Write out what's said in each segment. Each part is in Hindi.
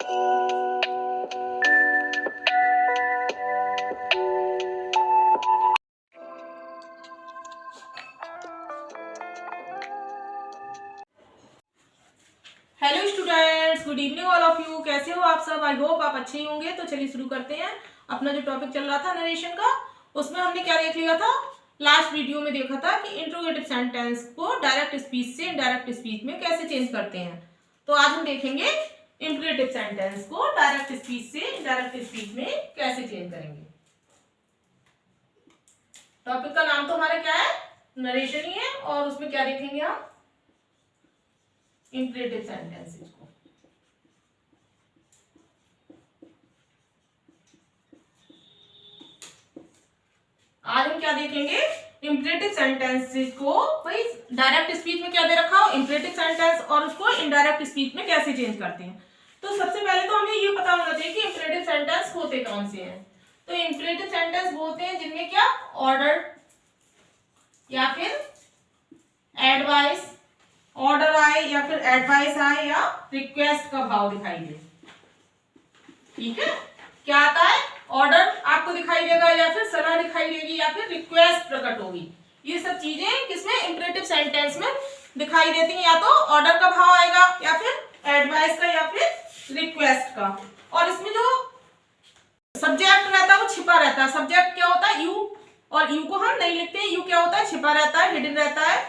Hello students, good evening all of you. कैसे हो आप सब? आई होप आप अच्छे ही होंगे। तो चलिए शुरू करते हैं। अपना जो टॉपिक चल रहा था नरेशन का, उसमें हमने क्या देख लिया था? लास्ट वीडियो में देखा था कि इंट्रोगेटिव सेंटेंस को डायरेक्ट स्पीच से इनडायरेक्ट स्पीच में कैसे चेंज करते हैं। तो आज हम देखेंगे इंट्रोगेटिव सेंटेंस को डायरेक्ट स्पीच से इनडायरेक्ट स्पीच में कैसे चेंज करेंगे। टॉपिक का नाम तो हमारा क्या है? नरेशन ही है। और उसमें क्या देखेंगे हम? इंट्रोगेटिव सेंटेंसेस को। आज हम क्या देखेंगे? इंपरेटिव सेंटेंसेस को भाई डायरेक्ट स्पीच में क्या दे रखा हो? इंपरेटिव सेंटेंस, और उसको इनडायरेक्ट स्पीच में कैसे चेंज करते हैं। तो सबसे पहले तो हमें ये पता होना चाहिए कि इंपरेटिव सेंटेंस होते कौन से हैं। तो इंपरेटिव सेंटेंस वो होते हैं जिनमें क्या ऑर्डर या फिर एडवाइस, ऑर्डर आए या फिर एडवाइस आए या रिक्वेस्ट का भाव दिखाई दे। ठीक है, क्या आता है? ऑर्डर आपको दिखाई देगा या फिर सलाह दिखाई देगी या फिर रिक्वेस्ट प्रकट होगी। ये सब चीजें किसमें? इंपरेटिव सेंटेंस में दिखाई देती हैं। या तो ऑर्डर का भाव आएगा या फिर एडवाइस का या फिर रिक्वेस्ट का। और इसमें जो सब्जेक्ट रहता है वो छिपा रहता है। सब्जेक्ट क्या होता है? यू, और यू को हम नहीं लिखते हैं। यू क्या होता है? छिपा रहता है, हिडन रहता है।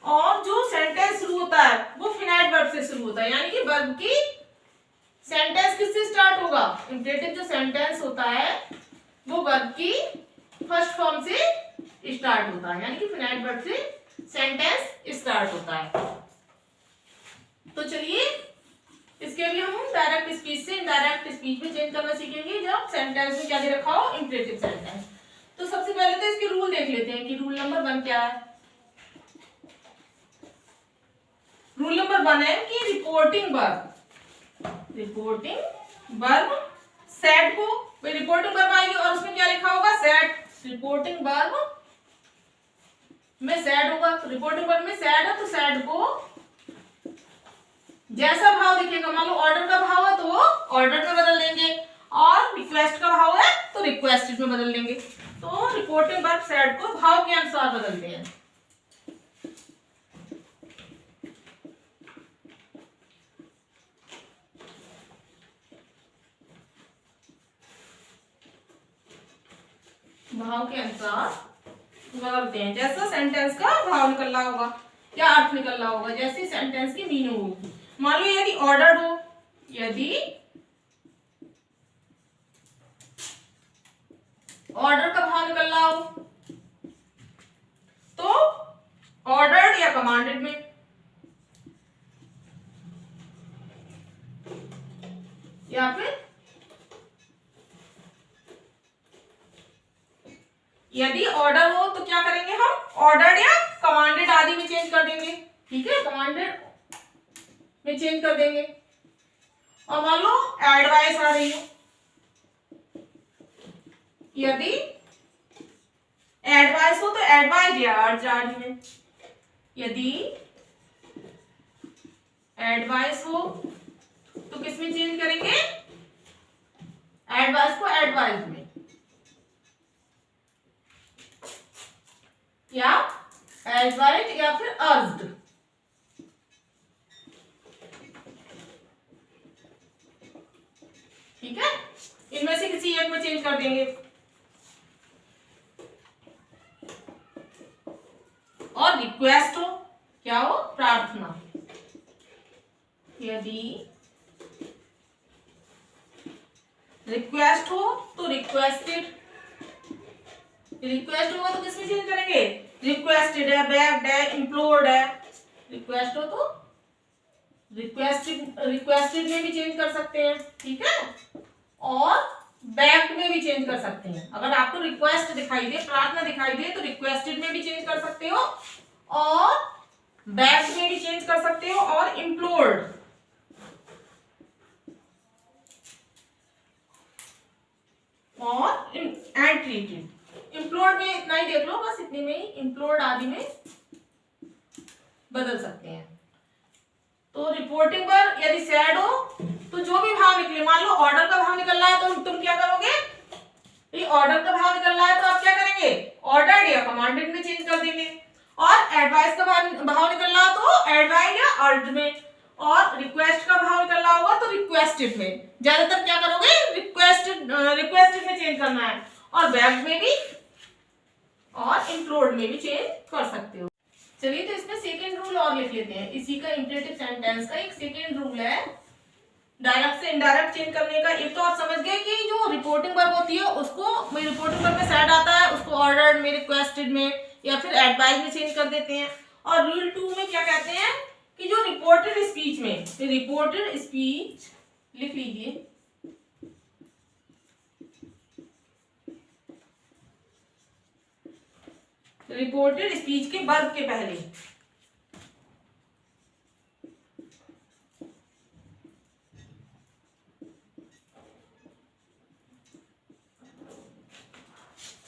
और जो सेंटेंस शुरू होता है वो फिनाइट वर्ब से शुरू होता है, यानी कि वर्ब की सेंटेंस किससे स्टार्ट होगा? इंपरेटिव जो सेंटेंस होता है वो वर्ब की फर्स्ट फॉर्म से स्टार्ट होता है, यानी कि फिनाइट वर्ब से सेंटेंस स्टार्ट होता है। तो चलिए इसके लिए हम डायरेक्ट स्पीच से इनडायरेक्ट स्पीच में चेंज करना सीखेंगे जब सेंटेंस में क्या दे रखा हो? Imperative sentence. तो सबसे पहले तो इसके रूल देख लेते हैं कि रूल नंबर 1 क्या है। रूल नंबर 1 है कि रिपोर्टिंग वर्ब सेड को, रिपोर्टिंग वर्ब आएगी और उसमें क्या लिखा होगा? सेड। रिपोर्टिंग वर्ब में सेड होगा, तो रिपोर्टिंग वर्ब में सेड है तो सेड को जैसा भाव दिखेगा, मान लो ऑर्डर का भाव है तो वो ऑर्डर में बदल देंगे, और रिक्वेस्ट का भाव है तो रिक्वेस्टेड में बदल देंगे। तो रिपोर्टिंग वर्ब सेड को भाव के अनुसार बदलते हैं। भाव के अनुसार बदलते हैं, जैसा सेंटेंस का भाव निकल रहा होगा या अर्थ निकल रहा होगा, जैसे सेंटेंस की मीनिंग होगी। मान लो यदि ऑर्डर हो, यदि ऑर्डर का भाव निकल रहा हो तो ऑर्डर्ड या कमांडेड में, या फिर यदि ऑर्डर हो तो क्या करेंगे हम? ऑर्डर्ड या कमांडेड आदि में चेंज कर देंगे। ठीक है, कमांडेड में चेंज कर देंगे। और मान लो एडवाइस आ रही हो, यदि एडवाइस हो तो एडवाइस या अर्ज आदि में। यदि एडवाइस हो तो किस में चेंज करेंगे? एडवाइस को एडवाइस में, या एडवाइज या फिर अर्ज्ड। ठीक है, इनमें से किसी एक में चेंज कर देंगे। और रिक्वेस्ट हो, क्या हो? प्रार्थना। यदि रिक्वेस्ट हो तो रिक्वेस्टेड, रिक्वेस्ट होगा तो किसमें चेंज करेंगे? रिक्वेस्टेड है, बेग्ड है, इम्प्लोर्ड है। रिक्वेस्ट हो तो रिक्वेस्टेड में भी चेंज कर सकते हैं। ठीक है, और बेग्ड में भी चेंज कर सकते हैं। अगर आपको रिक्वेस्ट दिखाई दे, प्रार्थना दिखाई दे, तो रिक्वेस्टेड में भी चेंज कर सकते हो और बेग्ड में भी चेंज कर सकते हो और इम्प्लोर्ड और एंड ट्रीटेड। इम्प्लोर्ड में इतना ही देख लो, बस इतने में ही इम्प्लोर्ड आदि में बदल सकते हैं। तो रिपोर्टिंग पर यदि सैड हो तो जो भी भाव निकले, मान लो ऑर्डर का भाव निकल रहा है तो तुम क्या करोगे, ये ऑर्डर का भाव निकल रहा है तो आप क्या करेंगे, ऑर्डर्ड या कमांडेड में चेंज कर देंगे। और एडवाइस का भाव निकल रहा है तो एडवाइस या ऑर्डर में, और रिक्वेस्ट का भाव निकल रहा होगा तो रिक्वेस्टेड में। ज्यादातर क्या करोगे, रिक्वेस्टेड में चेंज करना है, और बैग में भी और इंक्लूड में भी चेंज कर सकते हो। चलिए तो इसमें सेकेंड रूल और लिख लेते हैं। इसी का इंपरेटिव सेंटेंस का एक सेकेंड रूल है डायरेक्ट से इनडायरेक्ट चेंज करने का। एक तो आप समझ गए कि जो रिपोर्टिंग वर्ब होती है उसको रिपोर्टिंग वर्ब में सेड आता है, उसको ऑर्डर्ड में, रिक्वेस्टेड में या फिर एडवाइज में चेंज कर देते हैं। और रूल 2 में क्या कहते हैं कि जो रिपोर्टेड स्पीच में, रिपोर्टेड स्पीच लिख लीजिए, रिपोर्टेड स्पीच के वर्ब के पहले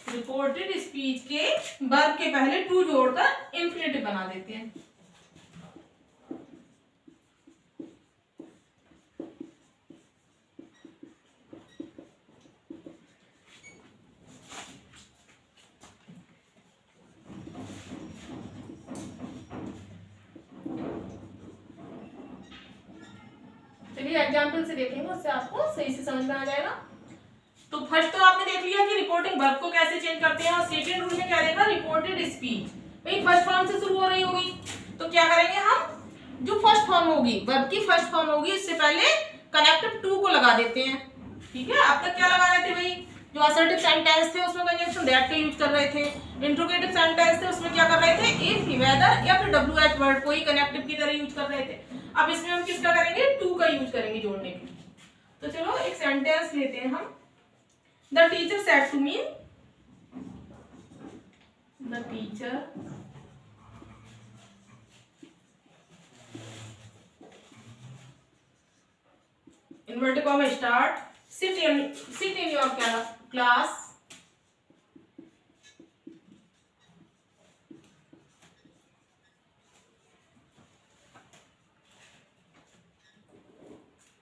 रिपोर्टेड स्पीच के वर्ब के पहले टू जोड़कर इंफिनिटिव बना देते हैं। चलिए एग्जाम्पल से देखेंगे, उससे आपको सही से समझ में आ जाएगा। तो फर्स्ट तो आपने देख लिया कि रिपोर्टिंग वर्ब को कैसे चेंज करते हैं, और सेकंड रूल में क्या रहेगा, रिपोर्टेड स्पीच भाई फर्स्ट फॉर्म से शुरू हो रही होगी तो क्या करेंगे हम, जो फर्स्ट फॉर्म होगी वर्ब की फर्स्ट फॉर्म होगी इससे पहले कनेक्टिव टू को लगा देते हैं। ठीक है, अब तक क्या लगा रहे थे भाई, जो असर्टिव सेंटेंस थे उसमें कंजंक्शन दैट का यूज कर रहे थे, इंट्रोगेटिव सेंटेंस थे उसमें क्या कर रहे थे, इफ, वेदर या फिर WH वर्ड को ही कनेक्टिव की तरह यूज कर रहे थे। अब इसमें हम किसका करेंगे, टू का यूज करेंगे जोड़ने के लिए। तो चलो एक सेंटेंस लेते हैं हम। The teacher said to me, the teacher inverted comma start, sit in your class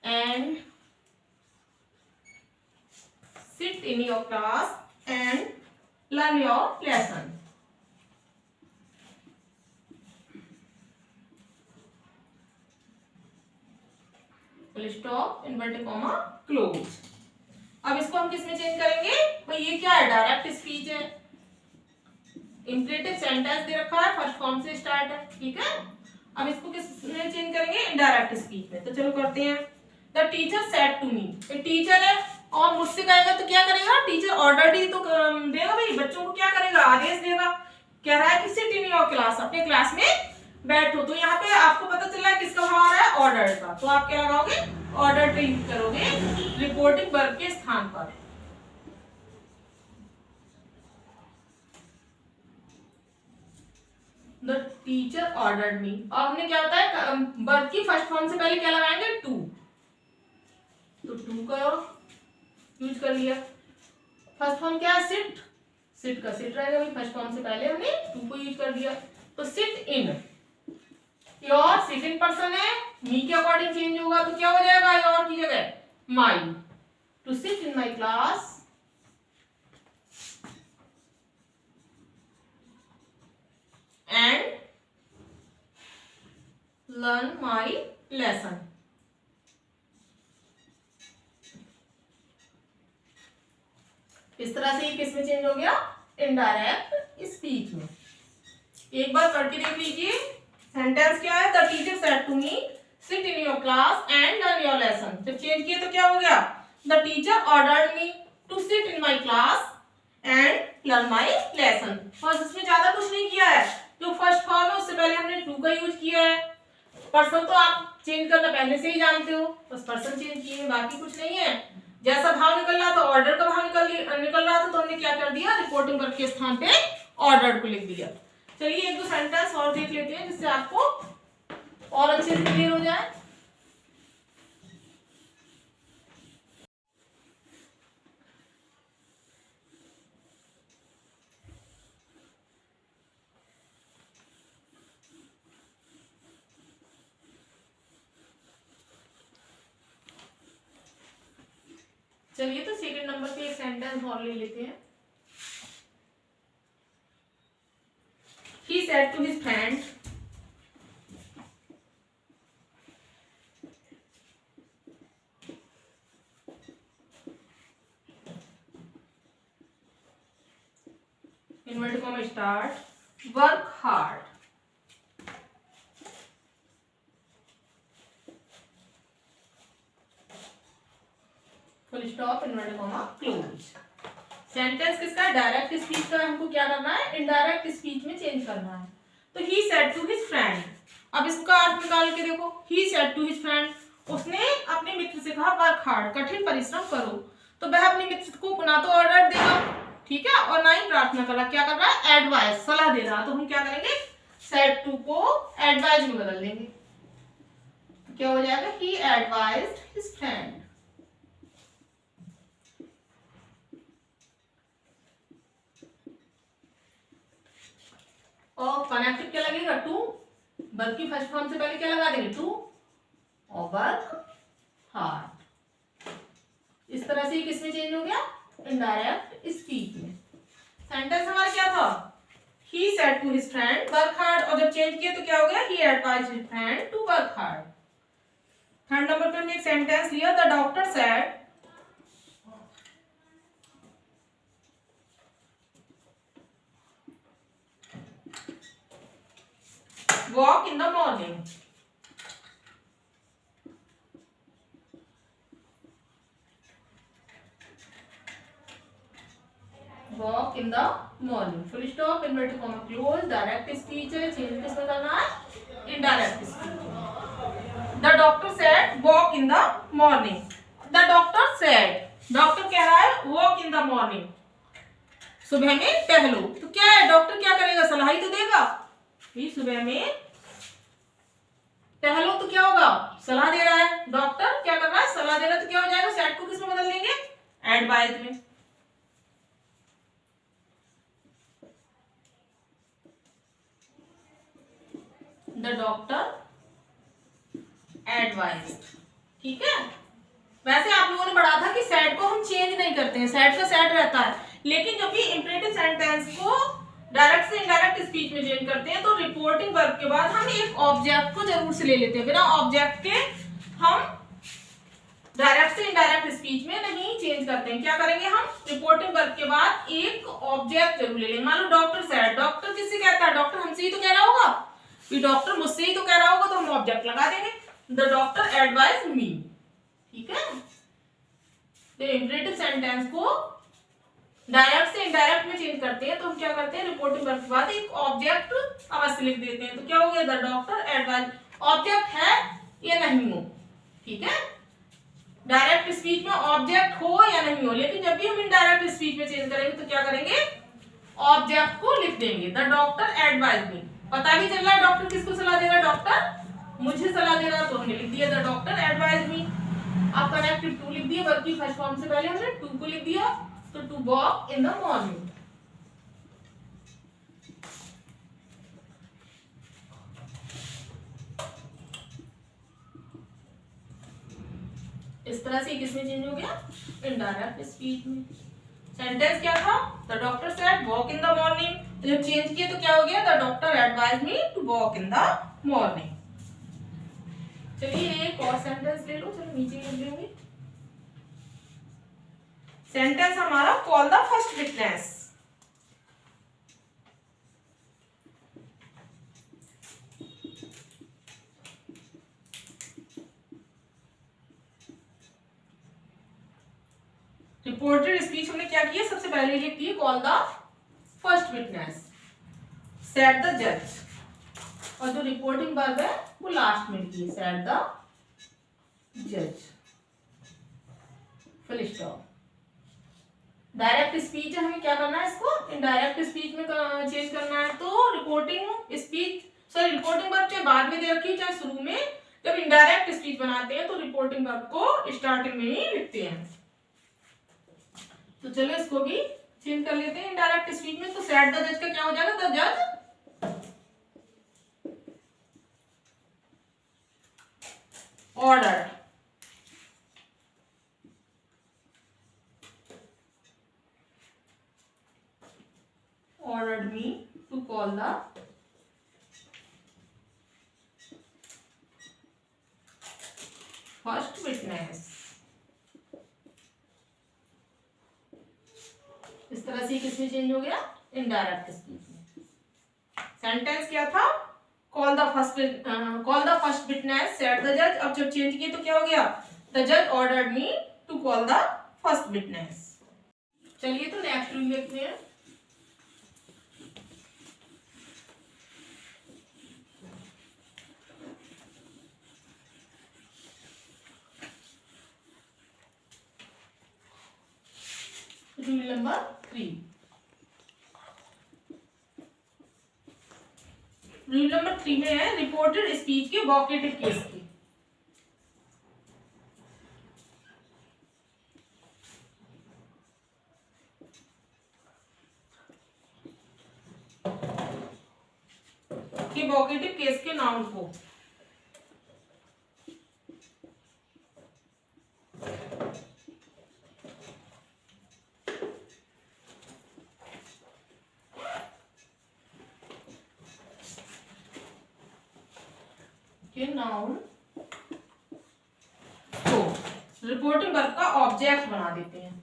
and sit in your class and learn your lesson. Full stop, inverted comma, close. अब इसको हम किस में चेंज करेंगे भाई, ये क्या है, डायरेक्ट स्पीच है, इंपरेटिव सेंटेंस दे रखा है, फर्स्ट फॉर्म से स्टार्ट है। ठीक है, अब इसको किस में चेंज करेंगे, इनडायरेक्ट स्पीच में। तो चलो करते हैं। The teacher said to me, teacher है और मुझसे कहेगा तो क्या करेगा, टीचर ऑर्डर ही तो देगा भाई, बच्चों को क्या करेगा, आदेश देगा। कह रहा है कि सिट इन योर क्लास, अपने क्लास में बैठो। तो यहाँ पे आपको पता चल रहा है किसका भाव आ रहा है, ऑर्डर का। तो आप क्या लगाओगे, ऑर्डर का यूज करोगे रिपोर्टिंग वर्ब के स्थान पर। द टीचर ऑर्डर्ड मी, और हमने क्या बताया, वर्ब की फर्स्ट फॉर्म से पहले क्या लगाएंगे, टू। तो टू का यूज कर लिया। फर्स्ट फॉर्म क्या है, सिट, सिट का सिट रहेगा भाई, फर्स्ट फॉर्म से पहले हमने टू को यूज कर दिया। तो seat in, your second person है, मी के अकॉर्डिंग चेंज होगा तो क्या हो जाएगा, योर की जगह my. To sit in my class and learn my lesson. इस तरह से ये किस में चेंज हो गया, इनडायरेक्ट स्पीच में। एक बार करके देख लीजिए। सेंटेंस क्या है, the teacher said to me sit in your class and learn your lesson. जब चेंज किए तो क्या हो गया, the teacher ordered me to sit in my class and learn my lesson. बस इसमें ज्यादा कुछ नहीं किया है, जो फर्स्ट फॉर्म है उससे पहले हमने टू का यूज किया है। पर्सन तो आप चेंज करना पहले से ही जानते हो, बस पर्सन चेंज किए, बाकी कुछ नहीं है। जैसा भाव निकल रहा था, ऑर्डर का भाव निकल रहा था, तो हमने क्या कर दिया, रिपोर्टिंग वर्ब के स्थान पे ऑर्डर को लिख दिया। चलिए एक दो सेंटेंस और देख लेते हैं जिससे आपको और अच्छे से क्लियर हो जाए। चलिए तो सेकंड नंबर पे एक सेंटेंस और ले लेते हैं। He said to his friend, invert comma start, work hard. Full stop, invert comma close. Sentence किसका? डायरेक्ट स्पीच का। हमको क्या करना है? इनडायरेक्ट स्पीच में चेंज करना है। तो he said to his friend, अब इसका अर्थ निकाल के देखो। He said to his friend, उसने अपने मित्र से कहा वर्क हार्ड, कठिन परिश्रम करो। तो वह अपने मित्र को ना तो ऑर्डर देगा, ठीक है, और ना ही प्रार्थना कर रहा, क्या कर रहा है? एडवाइस, सलाह दे रहा। तो हम क्या करेंगे? सेड टू को एडवाइस में बदल देंगे। तो क्या हो जाएगा? ही एडवाइज्ड हिज फ्रेंड। और कनेक्टिव क्या लगेगा? टू। वर्क की फर्स्ट फॉर्म से पहले क्या लगा देंगे? टू। और वर्क हार्ड। इस तरह से किसमें चेंज हो गया? इनडायरेक्ट स्पीच में। सेंटेंस हमारा क्या था? He said to his friend work hard, और जब चेंज किया तो क्या हो गया? He advised his friend to work hard. Third number पे हमने एक सेंटेंस लिया, the doctor said, walk in the morning. Walk in the morning, full stop, inverted comma close. Direct speech है, चेंज किसमें करना है? Indirect speech. The doctor said walk in the morning. The doctor said, doctor कह रहा है वॉक इन द मॉर्निंग, सुबह में टहलो। तो क्या है? डॉक्टर क्या करेगा? सलाह ही तो देगा। सुबह में टहलो तो क्या होगा? सलाह दे रहा है। डॉक्टर क्या कर रहा है? सलाह दे रहा है। तो क्या हो जाएगा? सेड को किसमें बदल देंगे? एडवाइज में। द डॉक्टर एडवाइज, ठीक है। वैसे आप लोगों ने पढ़ा था कि सेड को हम चेंज नहीं करते हैं, सेड का सेड रहता है। लेकिन जब भी इंपरेटिव सेंटेंस को डायरेक्ट से इनडायरेक्ट स्पीच में चेंज करते हैं तो रिपोर्टिंग वर्ब के बाद हम एक ऑब्जेक्ट को जरूर से ले लेते हैं। बिना ऑब्जेक्ट के हम डायरेक्ट से इनडायरेक्ट स्पीच में नहीं चेंज करते हैं। क्या करेंगे? हम रिपोर्टिंग वर्ब के बाद एक ऑब्जेक्ट जरूर ले लेंगे। मान लो डॉक्टर सेड, डॉक्टर किससे कहता है? डॉक्टर हमसे ही तो कह रहा होगा, डॉक्टर मुझसे ही तो कह रहा होगा, तो हम ऑब्जेक्ट लगा देंगे। द डॉक्टर एडवाइज मी, ठीक है। तो इंपरेटिव सेंटेंस को डायरेक्ट से इनडायरेक्ट में चेंज करते हैं तो हम क्या करते हैं? रिपोर्टिंग वर्ब के बाद एक ऑब्जेक्ट अवश्य लिख देते हैं। तो क्या हो गया? The doctor advise. ऑब्जेक्ट है या नहीं हो, ठीक है। डायरेक्ट स्पीच में ऑब्जेक्ट हो या नहीं हो, लेकिन जब भी हम इनडायरेक्ट स्पीच में चेंज करेंगे तो क्या करेंगे? ऑब्जेक्ट को लिख देंगे। द डॉक्टर एडवाइज मी, पता भी चल रहा है डॉक्टर किसको सलाह देगा? डॉक्टर मुझे सलाह दे रहा, तो हमने लिख दिया द डॉक्टर एडवाइज मी। आप कनेक्टिव टू लिख दिया, वर्ब की फर्स्ट फॉर्म से पहले हमने टू को लिख दिया, तो to walk in the morning. इस तरह से किसमें चेंज हो गया? इनडायरेक्ट स्पीच में। सेंटेंस क्या था? The doctor said walk in the morning. जब चेंज किया तो क्या हो गया? The doctor advise me to walk in the morning. चलिए एक और सेंटेंस ले लो, चलो नीचे लिख लेंगे। सेंटेंस हमारा call the first witness. Reported speech हमने क्या किया? सबसे पहले लिख दी call the first witness, said the जज, और जो रिपोर्टिंग वर्ब है वो लास्ट में लिखी, सेड द जज, फुल स्टॉप। डायरेक्ट स्पीच है, हमें क्या करना है? इसको इनडायरेक्ट स्पीच में चेंज करना है। तो reporting speech, sorry reporting verb चाहे बाद में दे रखी चाहे शुरू में, जब इनडायरेक्ट स्पीच बनाते हैं तो रिपोर्टिंग वर्ब को स्टार्टिंग में ही लिखते हैं। तो चलो इसको भी चेंज कर लेते हैं इनडायरेक्ट स्पीच में। तो सेड द जज का क्या हो जाएगा? द जज ऑर्डर, फर्स्ट विटनेस। इस तरह से किसमें चेंज हो गया, इनडायरेक्ट स्पीच में। सेंटेंस क्या था, call the first witness said the जज। अब जब चेंज किए तो क्या हो गया, द जज ordered me to call the first witness. चलिए तो नेक्स्ट रूल देखते हैं। Rule number 3। रूल नंबर 3 में है रिपोर्टेड स्पीच के वोकेटिव केस की। वोकेटिव केस के नाउन को नाउन को रिपोर्टिंग वर्ब का ऑब्जेक्ट बना देते हैं।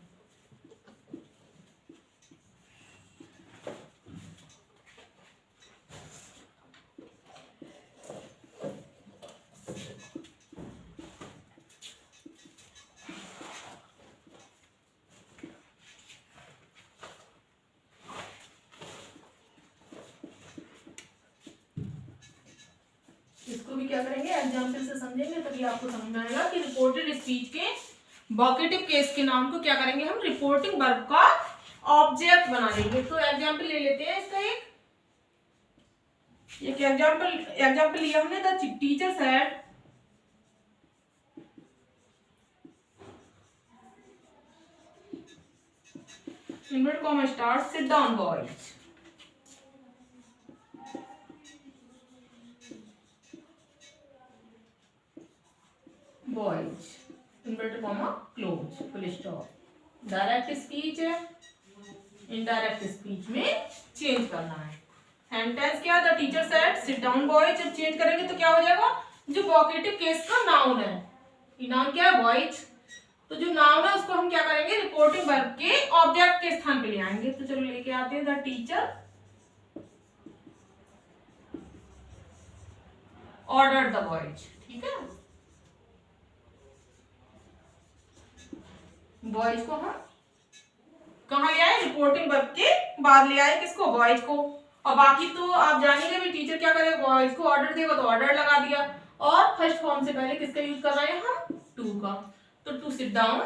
इसको भी क्या करेंगे, एग्जाम्पल से समझेंगे तभी आपको समझ में आएगा कि रिपोर्टेड स्पीच के वोकेटिव केस के नाम को क्या करेंगे, हम रिपोर्टिंग वर्ब का ऑब्जेक्ट बना देंगे। तो एग्जाम्पल ले लेते हैं इसका एक एग्जाम्पल लिया हमने, the teacher said inverted comma start seat down boys. Boys inverted comma close full stop. Direct speech है, इनडायरेक्ट स्पीच में चेंज करना है। सेंटेंस क्या, the teacher said sit down boys. जब चेंज करेंगे तो क्या हो जाएगा, जो वोकेटिव केस का नाउन है, ये नाउन क्या है, बॉयज। तो जो नाउन है उसको हम क्या करेंगे, रिपोर्टिंग वर्ब के ऑब्जेक्ट के स्थान पे ले आएंगे। तो चलो लेके आते हैं, the teacher ordered the boys. ठीक है, बॉयज को हम कहाँ ले आए, रिपोर्टिंग वर्ब के बाद ले आए, किसको, बॉयज को। और बाकी तो आप जानिए भी टीचर क्या करेगा, बॉयज को ऑर्डर देगा तो ऑर्डर लगा दिया। और फर्स्ट फॉर्म से पहले किसका यूज कर रहे हैं हम, टू का। तो टू सिट डाउन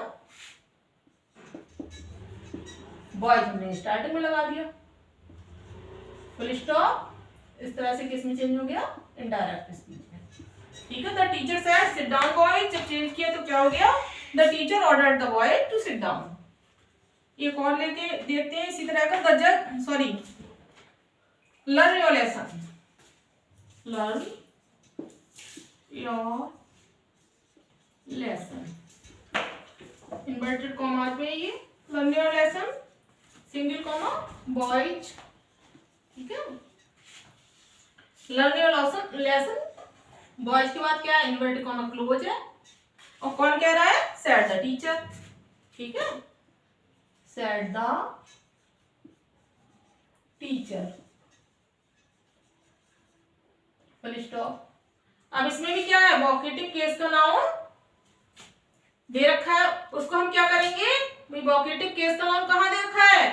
बॉयज हमने स्टार्टिंग में लगा दिया, फुल स्टॉप। इस तरह से किस में चेंज हो गया, इनडायरेक्ट स्पीच में। ठीक है, the teacher said sit down boys. जब चेंज किया तो क्या हो गया, the teacher ordered the boy to sit down. एक और लेके देखते हैं इसी तरह का, द जज sorry learn your lesson. Learn your lesson inverted comma में, ये learn your lesson single comma boys. ठीक है, लर्न योर लेसन बॉयज के बाद क्या है, इन्वर्टेड कॉमा क्लोज है। और कौन कह रहा है, सेड द टीचर। ठीक है, said the teacher full stop. अब इसमें भी क्या है, वोकेटिव केस का नाउन दे रखा है, उसको हम क्या करेंगे, वोकेटिव केस का नाउन कहाँ दे रखा है,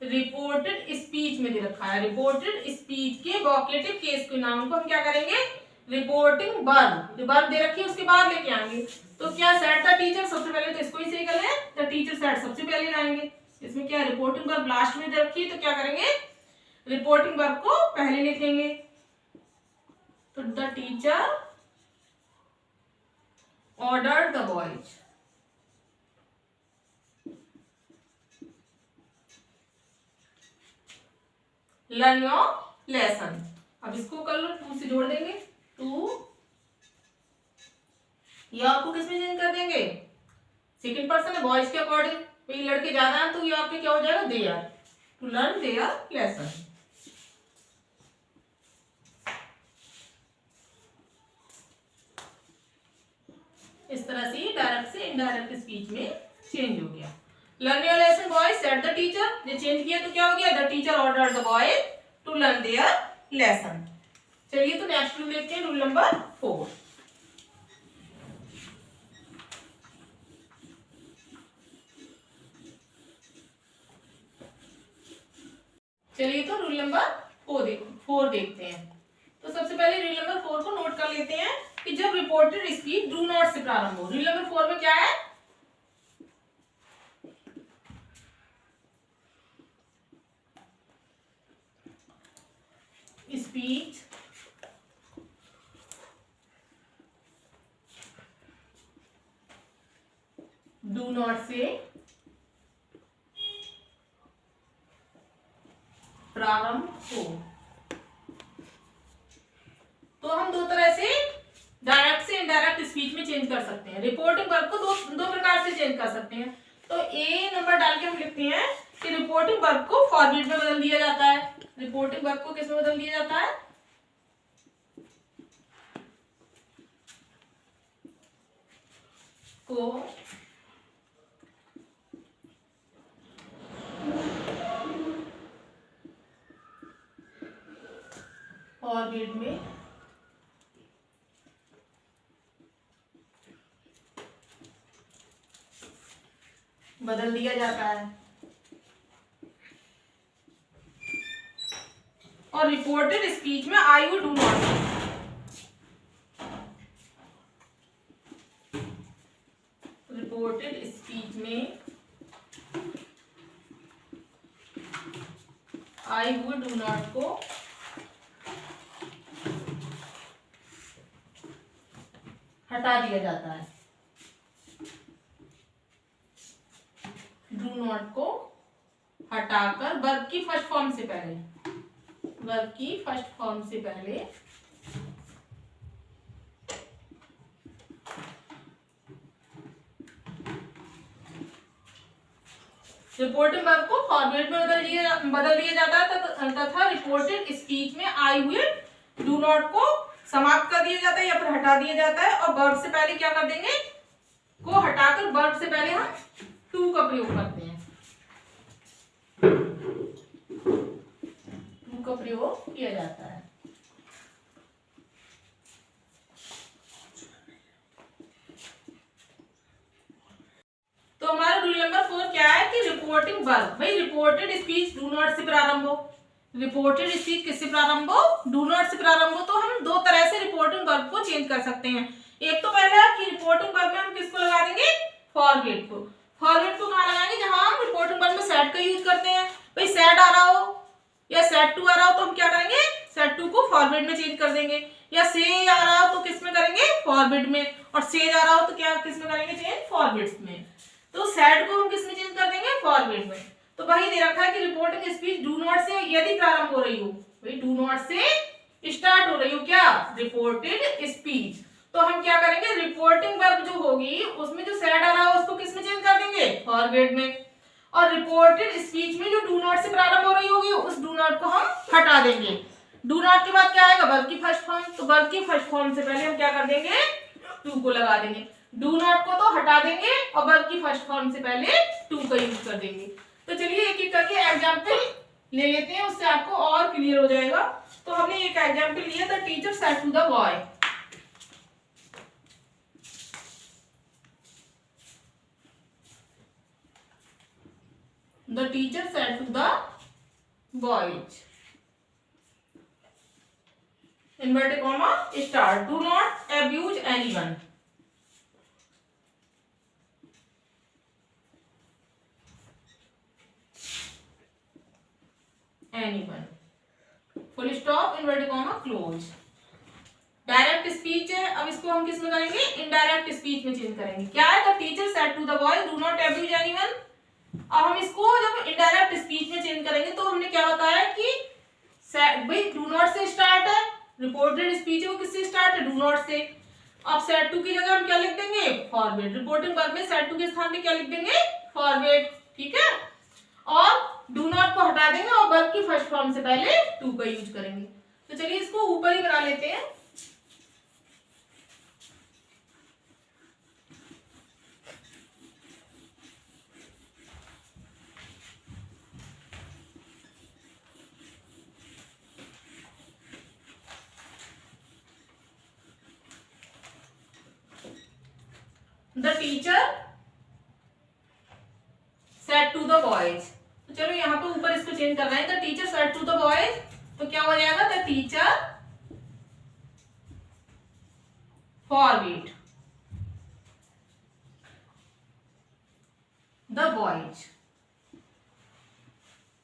रिपोर्टेड स्पीच में दे रखा है। रिपोर्टेड स्पीच के वोकेटिव केस के नाउन को हम क्या करेंगे, रिपोर्टिंग वर्ब, वर्ब दे रखी है उसके बाद लेके आएंगे। तो क्या, सेड द टीचर, सबसे पहले तो इसको ही सही कर लें, द टीचर सेड सबसे पहले लाएंगे। इसमें क्या, रिपोर्टिंग वर्ब लास्ट में दे रखी है, तो क्या करेंगे, रिपोर्टिंग वर्ब को पहले लिखेंगे। तो the teacher ordered the boys. Learn your lesson. अब इसको कर लो, टू से जोड़ देंगे, टू या को किसमें चेंज कर देंगे, सेकंड पर्सन है, बॉयज के अकॉर्डिंग, तो ये लड़के ज्यादा हैं तो ये आपके क्या हो जाएगा, they are, to learn their lesson. इस तरह से डायरेक्ट से इनडायरेक्ट स्पीच में चेंज हो गया। Learn your lesson boys said the teacher, ये चेंज किया तो क्या हो गया, the teacher ordered the boys to learn their lesson. चलिए तो नेक्स्ट रूल देखते हैं, रूल नंबर 4। चलिए तो रूल नंबर 4 देखते हैं। तो सबसे पहले रूल नंबर 4 को नोट कर लेते हैं कि जब रिपोर्टेड स्पीच डू नॉट से प्रारंभ हो। रूल नंबर 4 में क्या है, स्पीच डू नॉट से प्रारंभ हो। तो हम दो तरह से डायरेक्ट से इनडायरेक्ट स्पीच में चेंज कर सकते हैं। रिपोर्टिंग वर्ब को दो प्रकार से चेंज कर सकते हैं। तो ए नंबर डाल के हम लिखते हैं कि रिपोर्टिंग वर्ब को फॉरवर्ड में बदल दिया जाता है। रिपोर्टिंग वर्ब को किस में बदल दिया जाता है, को फॉरवर्ड में बदल दिया जाता है। और रिपोर्टेड स्पीच में I you do not, reported speech में आई वुड डू नॉट को हटा दिया जाता है। डू नॉट को हटाकर वर्ब की फर्स्ट फॉर्म से पहले, वर्ब की फर्स्ट फॉर्म से पहले रिपोर्टिंग वर्ब को फॉरवर्ड में बदल दिया जाता है तथा रिपोर्टेड स्पीच में आई विल डू नॉट को समाप्त कर दिया जाता है या फिर हटा दिया जाता है। और वर्ब से पहले क्या कर देंगे, को हटाकर वर्ब से पहले हम टू का प्रयोग करते हैं, टू का प्रयोग किया जाता है। तो हमारा रूल नंबर 4 क्या है कि रिपोर्टिंग वर्ब, भाई रिपोर्टेड स्पीच डू नॉट से प्रारंभ हो। रिपोर्टेड स्पीच किससे प्रारंभ हो, डू नॉट से प्रारंभ हो। तो हम दो तरह से रिपोर्टिंग वर्ब को चेंज कर सकते हैं। एक तो पहले है कि रिपोर्टिंग वर्ब में हम किसको लगा देंगे, फॉरवर्ड को। फॉरवर्ड को कहाँ लगाएंगे, जहां हम रिपोर्टिंग वर्ब में सेड का यूज करते हैं। भाई सेड आ रहा हो या सेड टू आ रहा हो तो हम क्या करेंगे, सेड टू को फॉरवर्ड में चेंज कर देंगे। या से आ रहा हो तो किस में करेंगे, फॉरवर्ड में। और सेज आ रहा हो तो क्या किस में करेंगे चेंज, फॉरवर्ड में। तो सेड को हम किस में चेंज कर देंगे, फॉरवर्ड में। तो वही दे रखा है कि रिपोर्टिंग स्पीच डू नॉट से यदि प्रारंभ हो रही हो, भाई डू नॉट से स्टार्ट हो रही हो क्या, रिपोर्टेड स्पीच। तो हम क्या करेंगे, रिपोर्टिंग वर्ब जो होगी उसमें जो सेड आ रहा है उसको किस में चेंज कर देंगे, फॉरवर्ड में। और रिपोर्टेड स्पीच में जो डू नॉट से प्रारंभ हो रही होगी उस डू नॉट को हम हटा देंगे। डू नॉट के बाद क्या आएगा, वर्ब की फर्स्ट फॉर्म। तो वर्ब की फर्स्ट फॉर्म से पहले हम क्या कर देंगे, टू को लगा देंगे। डू नॉट को तो हटा देंगे और वर्ब की फर्स्ट फॉर्म से पहले टू का यूज कर देंगे। तो चलिए एक एक करके एग्जांपल ले लेते हैं, उससे आपको और क्लियर हो जाएगा। तो हमने एक एग्जांपल लिया, the teacher said to the boy. The teacher said to the boys, inverted comma start, do not abuse anyone. Anyone, full stop, inverted comma close. Direct speech है, अब इसको हम किस में करेंगे, इनडायरेक्ट स्पीच में चेंज करेंगे। क्या है, the teacher said to the boy do not abuse anyone. अब हम इसको जब इनडायरेक्ट स्पीच में चेंज करेंगे तो हमने क्या बताया कि भाई डू नॉट से स्टार्ट है, रिपोर्टेड स्पीच है वो किससे स्टार्ट है, डू नॉट से। अब सेड टू की जगह हम क्या लिख देंगे, फॉरवर्ड। रिपोर्टिंग वर्ब में सेड टू के स्थान पे क्या लिख देंगे, फॉरवर्ड, ठीक है। और डू नॉट को हटा देंगे और वर्ब की फर्स्ट फॉर्म से पहले टू का यूज करेंगे। तो चलिए इसको ऊपर ही बना लेते हैं। The teacher said to the boys. तो चलो यहाँ पे ऊपर इसको चेंज कर रहे हैं, the teacher said to the boys, तो क्या हो जाएगा, the teacher forbid the boys.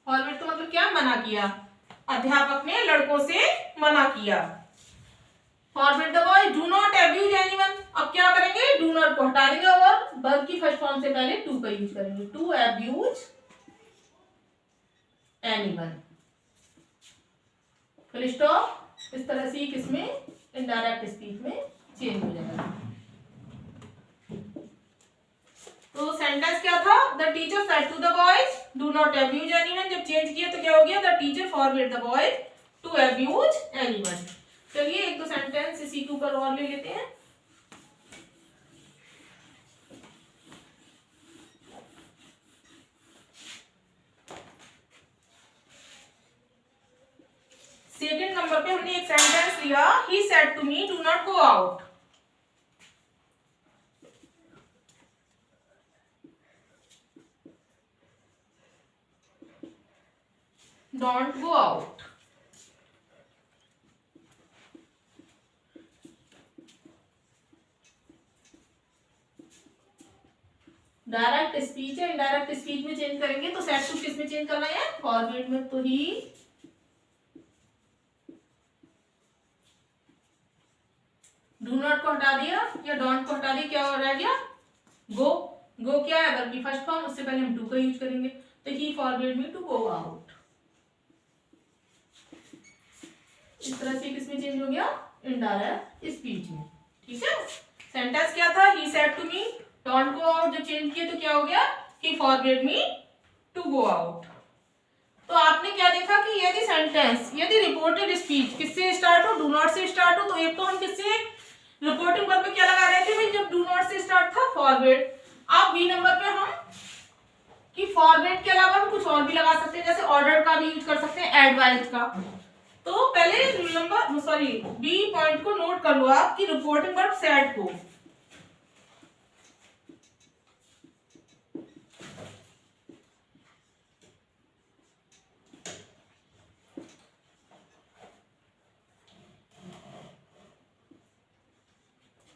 Forbid तो मतलब क्या, मना किया, अध्यापक ने लड़कों से मना किया। Forbid the boys do not abuse anyone. अब क्या करेंगे, डू नॉट को हटा देंगे और वर्ब की फर्स्ट फॉर्म से पहले टू का यूज करेंगे, टू अब्यूज एनीवन, फिर स्टॉप। इस तरह से किसमें, इनडायरेक्ट स्पीच में चेंज हो जाएगा। तो सेंटेंस क्या था, the teacher said to the boys do not abuse anyone. जब चेंज किया तो क्या हो गया, the teacher forbid the boys to abuse anyone. चलिए एक दो सेंटेंस इसी के ऊपर और ले लेते हैं। सेकंड नंबर पे हमने एक सेंटेंस लिया, he said to me do not go out. Don't go out. Direct speech है, इनडायरेक्ट स्पीच में चेंज करेंगे तो सेड टू किस में चेंज करना है, फॉरवर्ड में। तो ही डू नॉट को हटा दिया या डोंट को हटा दिया, क्या रह गया, गो। गो क्या है, वर्ब की फर्स्ट फॉर्म, उससे पहले हम टू का यूज करेंगे, तो he forward me to go out. इस तरह से किसमें चेंज हो गया, इनडायरेक्ट स्पीच में। ठीक है, सेंटेंस क्या था, he said to me, don't go out जब चेंज किया तो क्या हो गया, he forward me to go out. तो आपने क्या देखा कि यदि सेंटेंस, यदि रिपोर्टेड स्पीच किससे स्टार्ट हो, डू नॉट से स्टार्ट हो, तो एक तो हम किससे रिपोर्टिंग वर्ब में क्या लगा रहे थे भाई, जब डू नॉट से स्टार्ट था फॉरवर्ड। अब बी नंबर पे हम कि फॉरवर्ड के अलावा हम कुछ और भी लगा सकते हैं, जैसे ऑर्डर का भी यूज कर सकते हैं, एडवाइस का। तो पहले नंबर सॉरी बी पॉइंट को नोट कर लो आप कि रिपोर्टिंग वर्ब सेड को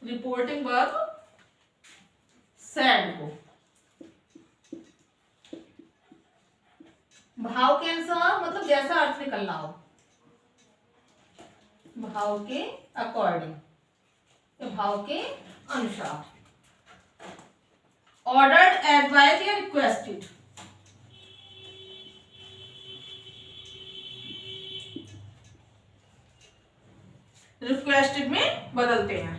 रिपोर्टिंग वर्ब सैड को भाव के अनुसार, मतलब जैसा अर्थ निकलना हो, भाव के अकॉर्डिंग, भाव के अनुसार, ऑर्डर्ड, एडवाइज या रिक्वेस्टेड। रिक्वेस्टेड में बदलते हैं।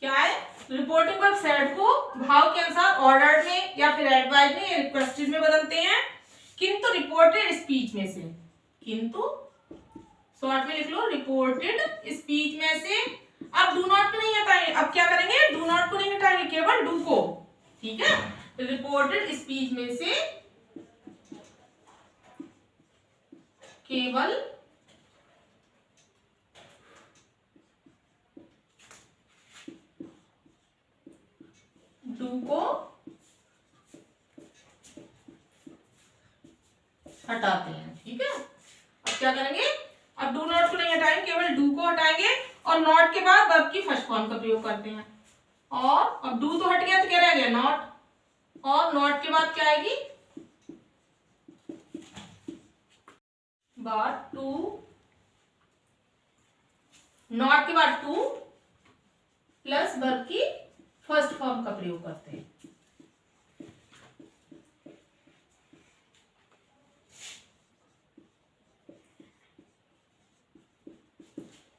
क्या है, रिपोर्टिंग वर्ब सैड को भाव के अनुसार ऑर्डर्ड में या फिर एडवाइज में या रिक्वेस्टेड में बदलते हैं, किंतु रिपोर्टेड स्पीच में से, किंतु शॉर्ट में लिख लो, रिपोर्टेड स्पीच में से। अब डू नॉट को नहीं हटाएंगे, अब क्या करेंगे, डू नॉट को नहीं हटाएंगे, केवल डू को। ठीक है, तो रिपोर्टेड स्पीच में से केवल डू को हटाते हैं। ठीक है, अब क्या करेंगे, अब डू नॉट को नहीं हटाएंगे, केवल डू को हटाएंगे और नॉट के बाद वर्ब की फर्स्ट फॉर्म का प्रयोग करते हैं। और अब डू तो हट गया तो क्या रह गया, नॉट, और नॉट के बाद क्या आएगी, बात टू, नॉट के बाद टू प्लस वर्ब की फर्स्ट फॉर्म का प्रयोग करते हैं।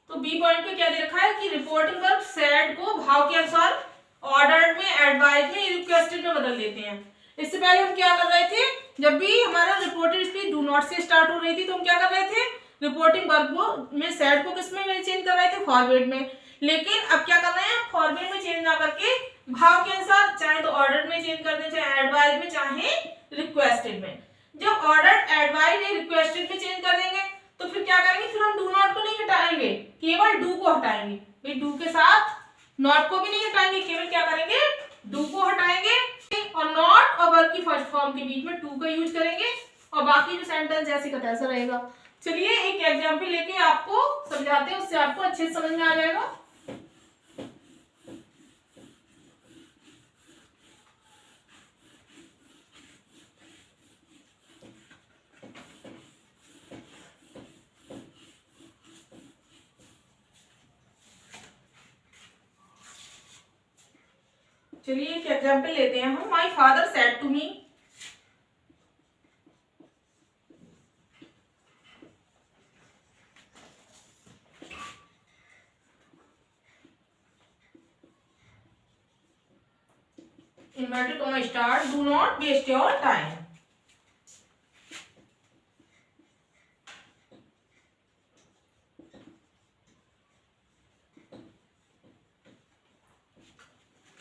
तो बी पॉइंट पे क्या दे रखा है कि रिपोर्टिंग वर्ब सैड को भाव के अनुसार ऑर्डर्ड में, एडवाइज में, रिक्वेस्टेड में बदल देते हैं। इससे पहले हम क्या कर रहे थे, जब भी हमारा रिपोर्टेड स्पीच डू नॉट से स्टार्ट हो रही थी तो हम क्या कर रहे थे, रिपोर्टिंग वर्ब को में सैड को किसमें चेंज कर रहे थे, फॉरवर्ड में। लेकिन अब क्या कर रहे हैं, फॉरवर्ड में चेंज ना करके भाव के अनुसार, चाहे तो ऑर्डर में चेंज कर दें, चाहे एडवाइज में, चाहे रिक्वेस्टेड में। जब ऑर्डर, एडवाइज या रिक्वेस्टेड में चेंज कर देंगे तो फिर क्या करेंगे, फिर हम डू नॉट को नहीं हटाएंगे, केवल डू को हटाएंगे। भाई डू के साथ नॉट को भी नहीं हटाएंगे, केवल क्या करेंगे, डू को हटाएंगे और नॉट और वर्ब की फर्स्ट फॉर्म के बीच में टू का यूज करेंगे और बाकी जो सेंटेंस जैसे का तैसा रहेगा। चलिए एक एग्जांपल लेके आपको समझाते हैं, उससे आपको अच्छे से समझ में आ जाएगा। चलिए एक एग्जांपल लेते हैं हम। My father said to me, inverted comma start, do not waste your time.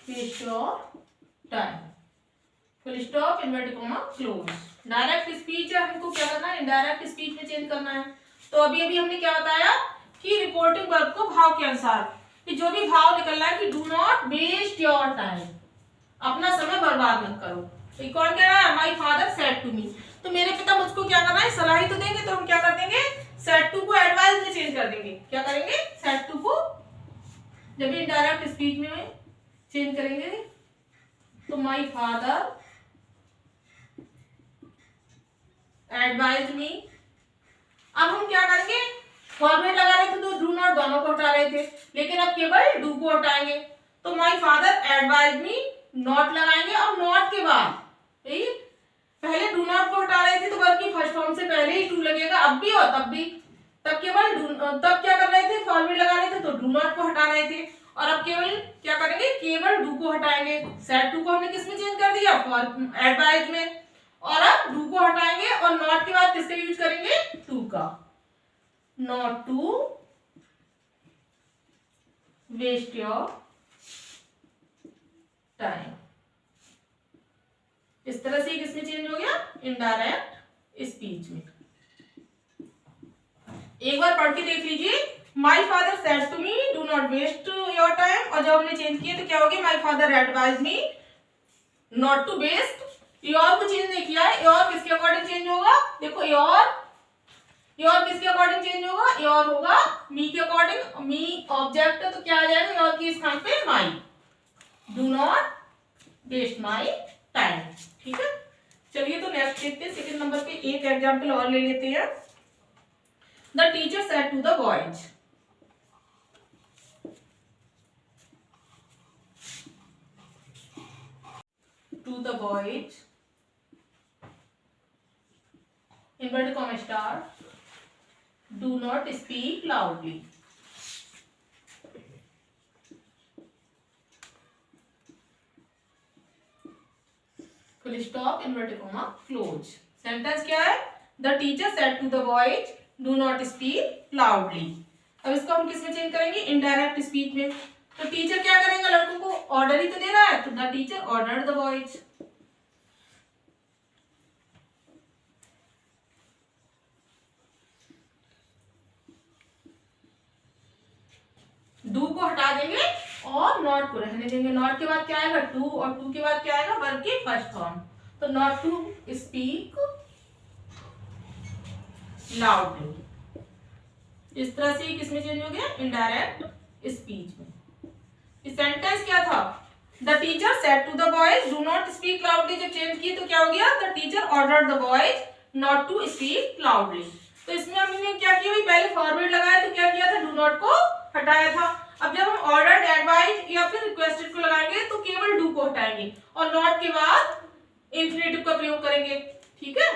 Waste your time, full stop, inverted comma close. Direct speech है, हमको क्या करना है, इनडायरेक्ट स्पीच में चेंज करना है। तो अभी अभी हमने क्या बताया कि रिपोर्टिंग वर्ब को भाव के अनुसार, कि जो भी भाव निकल रहा है कि do not waste your time, अपना समय बर्बाद मत करो। तो कौन कह रहा है, my father said to me, तो मेरे पिता मुझको क्या करना है, सलाह ही तो देंगे, तो हम क्या कर देंगे, सेड टू को एडवाइस में चेंज कर देंगे। क्या करेंगे, सेड टू को जब इनडायरेक्ट स्पीच में चेंज करेंगे तो माय फादर एडवाइज मी। अब हम क्या करेंगे, फॉर्मेट लगा रहे थे तो डू नॉट दोनों को हटा रहे थे, लेकिन अब केवल डू को हटाएंगे। तो my father advise me, not लगाएंगे और नॉट के बाद, पहले डू नॉट को हटा रहे थे तो वर्ब की फर्स्ट फॉर्म से पहले ही टू लगेगा, अब भी और तब भी। तब केवल तब क्या कर रहे थे, फॉर्मेट लगा रहे थे तो डू नॉट को हटा रहे थे, और अब केवल क्या करेंगे, केवल डू को हटाएंगे। सेड टू को हमने किस में चेंज कर दिया, एडवाइज में, और अब डू को हटाएंगे और नॉट के बाद किसका यूज करेंगे, टू का, not to waste your time. इस तरह से किसमें चेंज हो गया, इनडायरेक्ट स्पीच में। एक बार पढ़ के देख लीजिए, my father said to me do not waste your time, और जब हमने चेंज किया तो क्या हो गया, my father advise me not to waste. Your को चेंज नहीं किया है, योर किसके अकॉर्डिंग चेंज होगा, देखो योर किसके अकॉर्डिंग चेंज होगा, योर होगा मी के अकॉर्डिंग। मी ऑब्जेक्ट है तो क्या आ जाएगा, योर के स्थान पे my, do not waste my time. ठीक है, चलिए तो नेक्स्ट देखते हैं, सेकंड नंबर पे एक एग्जांपल और ले लेते हैं। The teacher said to the boys, to the boys, inverted comma star, do not speak loudly. Full stop, inverted comma close. Sentence क्या है, the teacher said to the boys do not speak loudly. अब इसको हम किस में चेंज करेंगे, इनडायरेक्ट स्पीच में। तो टीचर क्या करेंगे, लड़कों को ऑर्डर ही तो दे रहा है, तो the teacher ordered the boys. Do को हटा देंगे और नॉट को रहने देंगे। नॉट के बाद क्या आएगा, टू, और टू के बाद क्या आएगा, वर्ब की फर्स्ट फॉर्म। तो नॉट टू स्पीक लाउडली। इस तरह से किसमें चेंज हो गया, इनडायरेक्ट स्पीच में। इस सेंटेंस क्या था, the teacher said to the boys do not speak loudly. जब चेंज किए तो क्या हो गया, the teacher ordered the boys not to speak loudly. तो इसमें हमने क्या किया, पहले फॉरवर्ड लगाया तो क्या किया था, डू नॉट को हटाया था। अब जब हम ऑर्डर्ड, एडवाइज या फिर रिक्वेस्टेड को लगाएंगे तो केवल डू को हटाएंगे और नॉट के बाद इंफिनिटिव का प्रयोग करेंगे। ठीक है,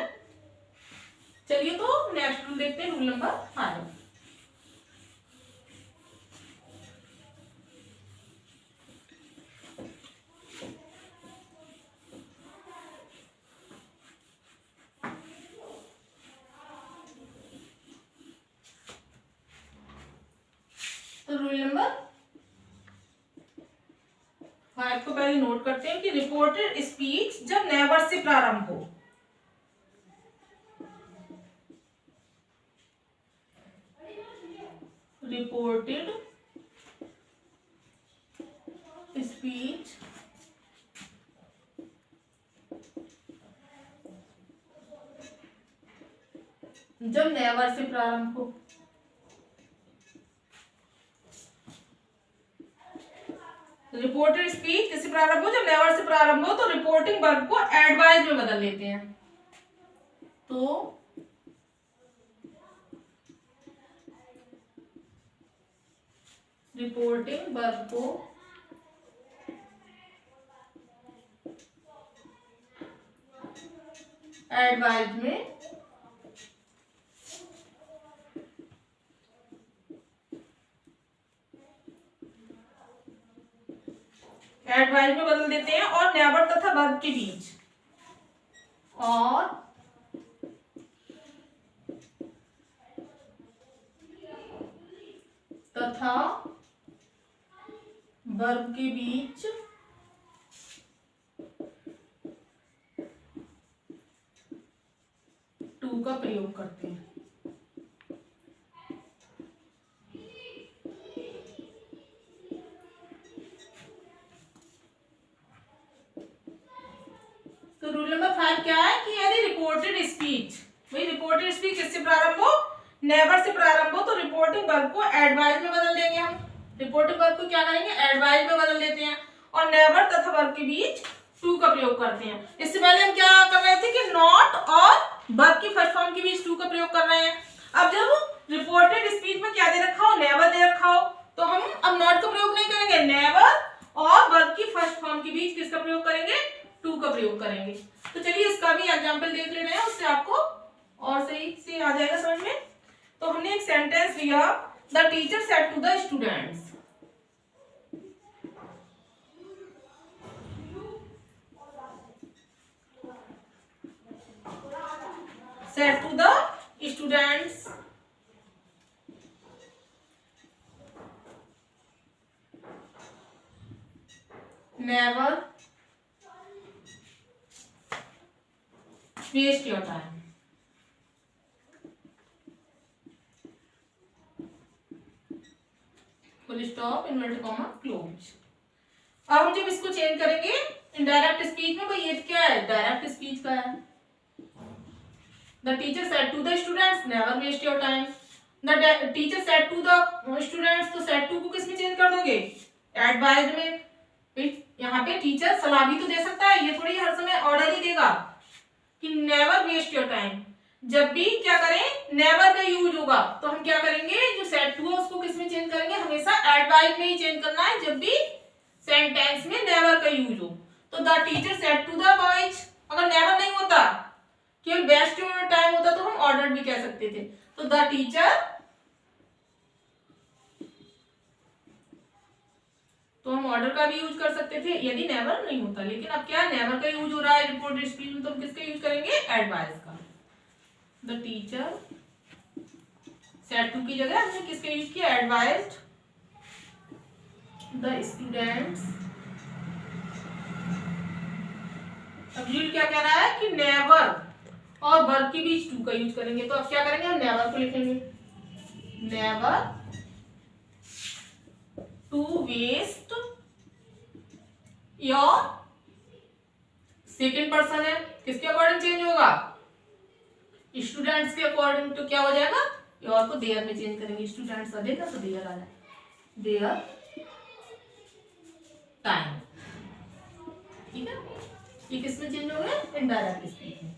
चलिए तो नेक्स्ट रूल देखते हैं, रूल नंबर 5। तो रूल नंबर 5 को पहले पहले नोट करते हैं कि रिपोर्टेड स्पीच जब नेवर से प्रारंभ हो, रिपोर्टेड स्पीच जब नेवर से प्रारंभ हो, रिपोर्टेड स्पीच किससे प्रारंभ हो, जब नेवर से प्रारंभ हो, तो रिपोर्टिंग वर्ब को एडवाइज में बदल लेते हैं। तो रिपोर्टिंग वर्ब को एडवाइज में बदल देते हैं और नेवर तथा वर्ब के बीच, और तथा वर्ब के बीच टू का प्रयोग करते हैं। तो रूल नंबर 5 क्या है कि यदि रिपोर्टेड स्पीच, भाई रिपोर्टेड स्पीच किससे प्रारंभ हो, नेवर से प्रारंभ हो, तो रिपोर्टिंग वर्ब को एडवाइज में बदल देंगे हम। रिपोर्टिंग वर्ब को क्या करेंगे, एडवाइज में बदल देते हैं और नेवर तथा वर्ब के बीच टू का प्रयोग करते हैं। इससे पहले हम क्या कर रहे थे कि नॉट और वर्ब की फर्स्ट फॉर्म के बीच टू का प्रयोग कर रहे हैं। अब जब रिपोर्टेड स्पीच में क्या दे रखा हो, नेवर दे रखा हो, तो हम अब नॉट का प्रयोग नहीं करेंगे, नेवर और वर्ब की फर्स्ट फॉर्म के बीच किसका प्रयोग करेंगे, टू का प्रयोग करेंगे। तो चलिए इसका भी एग्जांपल देख ले रहे हैं, उससे आपको और सही से आ जाएगा समझ में। तो हमने एक सेंटेंस लिया, the teacher said to the students, said to the students, never waste your time. Full stop, inverted comma, close. अब हम जब इसको चेंज करेंगे इनडायरेक्ट स्पीच में, भाई ये क्या है, डायरेक्ट स्पीच का है। The teacher said to the students, never waste your time. The teacher said to the students, तो said to को किसमें चेंज कर दोगे, एडवाइज में। यहाँ पे टीचर सलाह भी तो दे सकता है, ये थोड़ी हर समय ऑर्डर ही देगा कि नेवर वेस्ट योर टाइम। जब भी क्या करें, नेवर का यूज होगा, तो हम क्या करेंगे, जो सेड टू है उसको किसमें चेंज करेंगे, हमेशा एडवाइज में ही चेंज करना है जब भी सेंटेंस में नेवर का यूज हो। तो the teacher said to the boys, अगर नेवर नहीं होता, केवल वेस्ट योर टाइम होता, तो हम ऑर्डर भी कह सकते थे। तो द टीचर, तो हम ऑर्डर का भी यूज कर सकते थे यदि नेवर नहीं होता, लेकिन अब क्या नेवर का यूज हो रहा है रिपोर्टेड स्पीच में, तो हम किसका यूज करेंगे, एडवाइज का। द टीचर सेड टू की जगह हमने किसका यूज किया, एडवाइज्ड द स्टूडेंट्स। अब रूल क्या कह रहा है कि नेवर और वर्ब के बीच टू का यूज करेंगे, तो अब क्या करेंगे, हम नेवर को लिखेंगे, never to waste your, second person है, किसके अकॉर्डिंग चेंज होगा, स्टूडेंट्स के अकॉर्डिंग। तो क्या हो जाएगा, योर को देयर में चेंज करेंगे, स्टूडेंट्स देगा तो देयर आ जाए, देयर टाइम। ठीक है, ये किसमें चेंज हो गया, इनडायरेक्ट स्पीच में।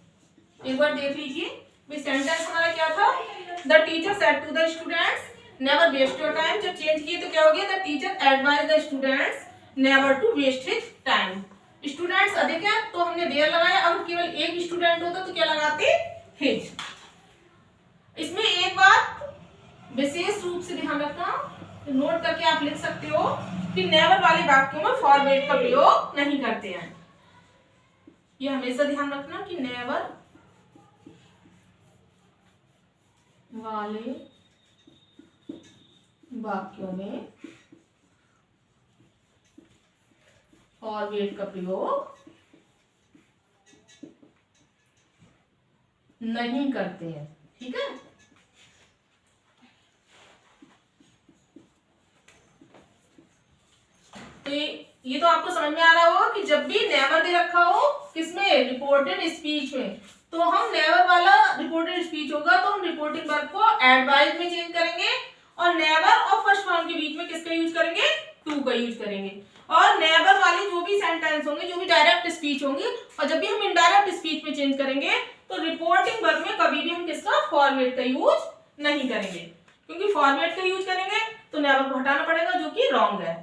एक बार देख लीजिए, भाई सेंटेंस हमारा क्या था, the teacher said to the students never waste your time. जब चेंज किए तो क्या हो गया, the teacher advise the students never to waste his time. Students अधिक है तो हमने देयर लगाया, अब केवल एक स्टूडेंट होता तो क्या लगाते, हिज। इसमें एक बात विशेष रूप से ध्यान रखना, नोट करके आप लिख सकते हो कि नेवर वाले वाक्यों में फॉर वेट का प्रयोग नहीं करते हैं। ये हमेशा ध्यान रखना कि नेवर वाले वाक्यों में फॉरवर्ड का प्रयोग नहीं करते हैं। ठीक है, तो ये तो आपको समझ में आ रहा होगा कि जब भी नेवर दे रखा हो किसमें, रिपोर्टेड स्पीच में, तो हम नेवर वाला रिपोर्टेड स्पीच होगा तो हम रिपोर्टिंग वर्ब को एडवाइज में चेंज करेंगे और नेवर और फर्स्ट फॉर्म के बीच में किसका यूज करेंगे, टू का यूज करेंगे। और नेवर वाले जो भी सेंटेंस होंगे, जो भी डायरेक्ट स्पीच होंगी, और जब भी हम इनडायरेक्ट स्पीच में चेंज करेंगे तो रिपोर्टिंग वर्ब में कभी भी हम किसका, फॉरवर्ड का यूज नहीं करेंगे, क्योंकि फॉरवर्ड का यूज करेंगे तो नेवर को हटाना पड़ेगा, जो कि रॉन्ग है।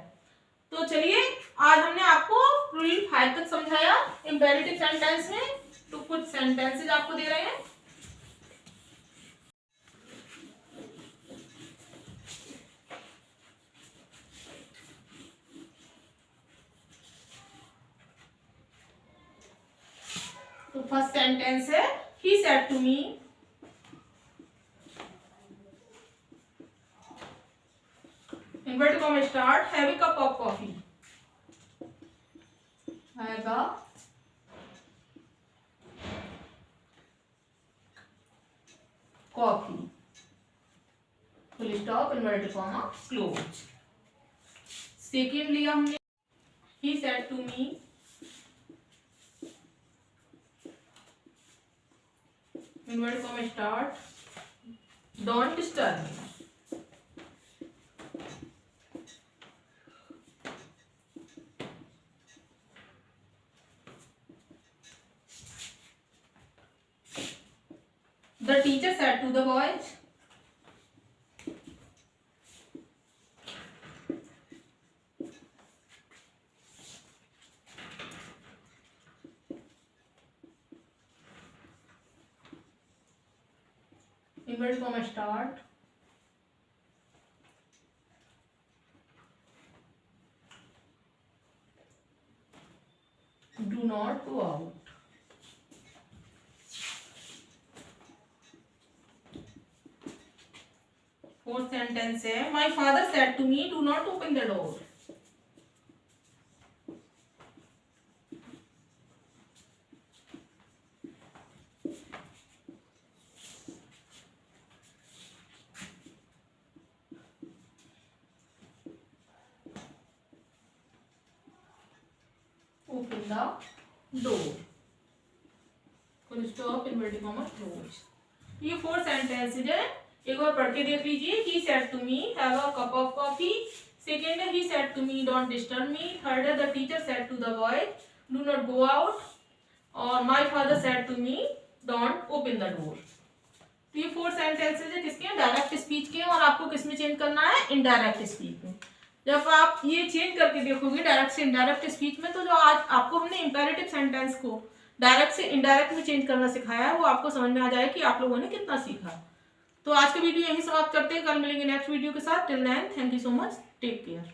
तो चलिए, आज हमने आपको रूल 5 तक समझाया इंपेरेटिव सेंटेंस में। तो कुछ सेंटेंसेस आपको दे रहे हैं। तो फर्स्ट सेंटेंस है, he said to me, inverted comma start, have a cup of coffee, have a coffee, full stop, inverted comma close. Second लिया हमने, he said to me, inverted comma start, don't disturb me, the teacher said to the boys, inverted comma start, do not go out, fourth sentence है, my father said to me, do not open the door, open the door, full stop, inverted comma close. ये 4 सेंटेंसेस है, एक बार पढ़ के देख लीजिए। He said to me, have a cup of coffee. Second है, he said to me, don't disturb me. Third है, the teacher said to the boy, do not go out. और my father said to me, don't open the door. तो ये 4 सेंटेंसेस है किसके, डायरेक्ट स्पीच के, और आपको किसमें चेंज करना है, इनडायरेक्ट स्पीच में। जब आप ये चेंज करके देखोगे डायरेक्ट से इनडायरेक्ट स्पीच में, तो जो आज आपको हमने इंपेरेटिव सेंटेंस को डायरेक्ट से इनडायरेक्ट में चेंज करना सिखाया है, वो आपको समझ में आ जाएगा कि आप लोगों ने कितना सीखा। तो आज का वीडियो यहीं समाप्त करते हैं, कल मिलेंगे नेक्स्ट वीडियो के साथ। Till then, thank you so much, take care.